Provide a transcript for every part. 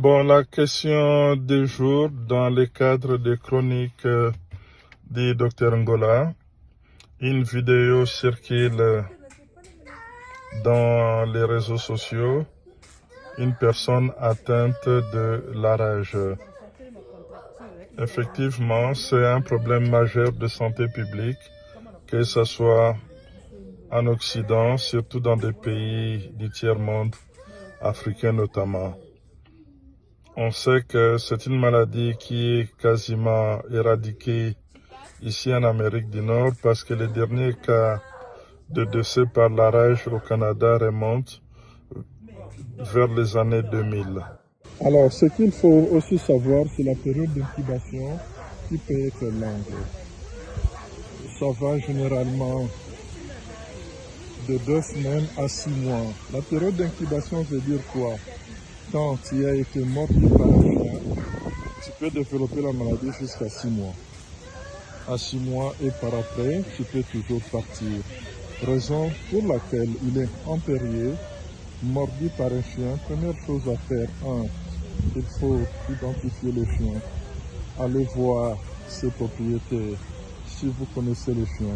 Bon, la question du jour dans le cadre des chroniques du Dr Ngola, une vidéo circule dans les réseaux sociaux, une personne atteinte de la rage. Effectivement, c'est un problème majeur de santé publique, que ce soit en Occident, surtout dans des pays du tiers-monde, africain notamment. On sait que c'est une maladie qui est quasiment éradiquée ici en Amérique du Nord parce que les derniers cas de décès par la rage au Canada remontent vers les années 2000. Alors, ce qu'il faut aussi savoir, c'est la période d'incubation qui peut être longue. Ça va généralement de 2 semaines à 6 mois. La période d'incubation veut dire quoi? Quand tu as été mordu par un chien, tu peux développer la maladie jusqu'à 6 mois. À 6 mois et par après, tu peux toujours partir. Raison pour laquelle il est impérieux, mordu par un chien, première chose à faire, il faut identifier le chien. Allez voir ses propriétaires, si vous connaissez le chien.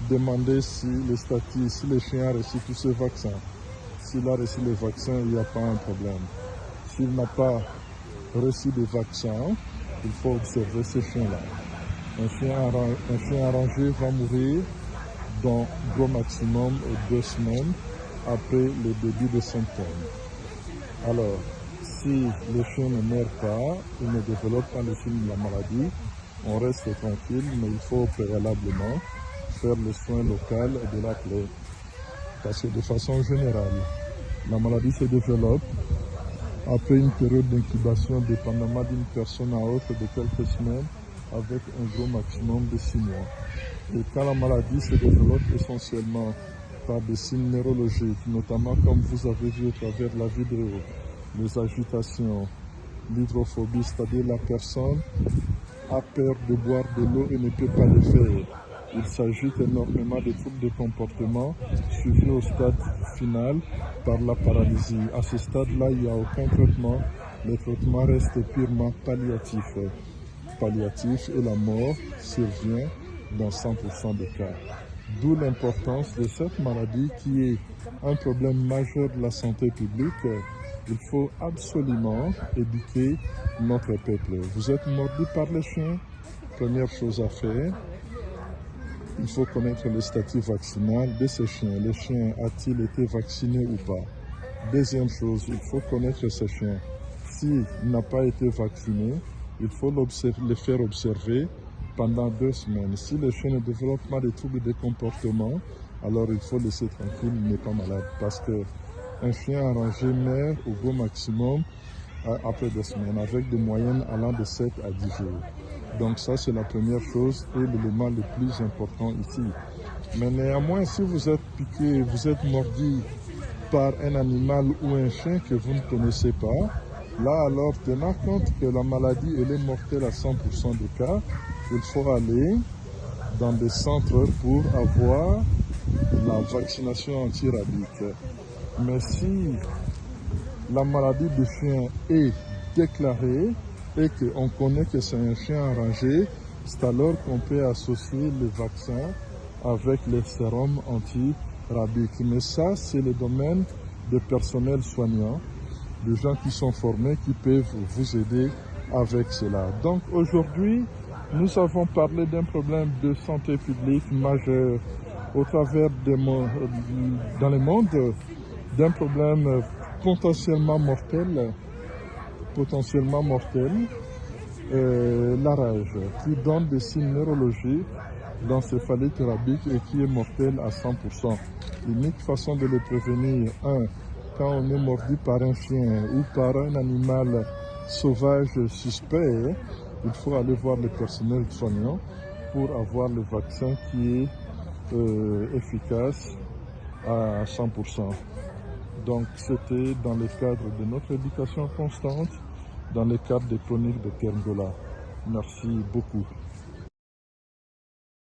Demandez si le chien a reçu tous ses vaccins. S'il a reçu les vaccins, il n'y a pas un problème. S'il n'a pas reçu des vaccins, il faut observer ce chien-là. Un chien arrangé va mourir dans gros maximum 2 semaines après le début des symptômes. Alors, si le chien ne meurt pas, il ne développe pas le signe de la maladie, on reste tranquille, mais il faut préalablement faire le soin local de la plaie. Parce que de façon générale, la maladie se développe après une période d'incubation dépendamment d'une personne à autre de quelques semaines avec un gros maximum de 6 mois. Et quand la maladie se développe essentiellement par des signes neurologiques, notamment comme vous avez vu à travers la vidéo, les agitations, l'hydrophobie, c'est-à-dire la personne a peur de boire de l'eau et ne peut pas le faire. Il s'agit énormément de troubles de comportement suivis au stade final par la paralysie. À ce stade-là, il n'y a aucun traitement. Le traitement reste purement palliatif. Palliatif et la mort survient dans 100% des cas. D'où l'importance de cette maladie qui est un problème majeur de la santé publique. Il faut absolument éduquer notre peuple. Vous êtes mordu par les chiens, première chose à faire. Il faut connaître le statut vaccinal de ces chiens. Le chien a-t-il été vacciné ou pas? Deuxième chose, il faut connaître ce chien. S'il n'a pas été vacciné, il faut le faire observer pendant 2 semaines. Si le chien ne développe pas de troubles de comportement, alors il faut laisser tranquille, il n'est pas malade. Parce qu'un chien arrangé meurt au gros maximum après 2 semaines, avec des moyennes allant de 7 à 10 jours. Donc ça, c'est la première chose et l'élément le plus important ici. Mais néanmoins, si vous êtes piqué, vous êtes mordu par un animal ou un chien que vous ne connaissez pas, là alors, tenant compte que la maladie elle est mortelle à 100% des cas, il faut aller dans des centres pour avoir la vaccination anti-rabique. Mais si la maladie du chien est déclarée et qu'on connaît que c'est un chien arrangé, c'est alors qu'on peut associer le vaccin avec les sérums anti-rabiques. Mais ça, c'est le domaine des personnels soignants, des gens qui sont formés, qui peuvent vous aider avec cela. Donc aujourd'hui, nous avons parlé d'un problème de santé publique majeur au travers dans le monde, d'un problème potentiellement mortel, la rage, qui donne des signes neurologiques d'encéphalite rabique et qui est mortel à 100%. L'unique façon de le prévenir, quand on est mordu par un chien ou par un animal sauvage suspect, il faut aller voir le personnel soignant pour avoir le vaccin qui est efficace à 100%. Donc c'était dans le cadre de notre éducation constante, dans le cadre des chroniques de Dr Ngola. Merci beaucoup.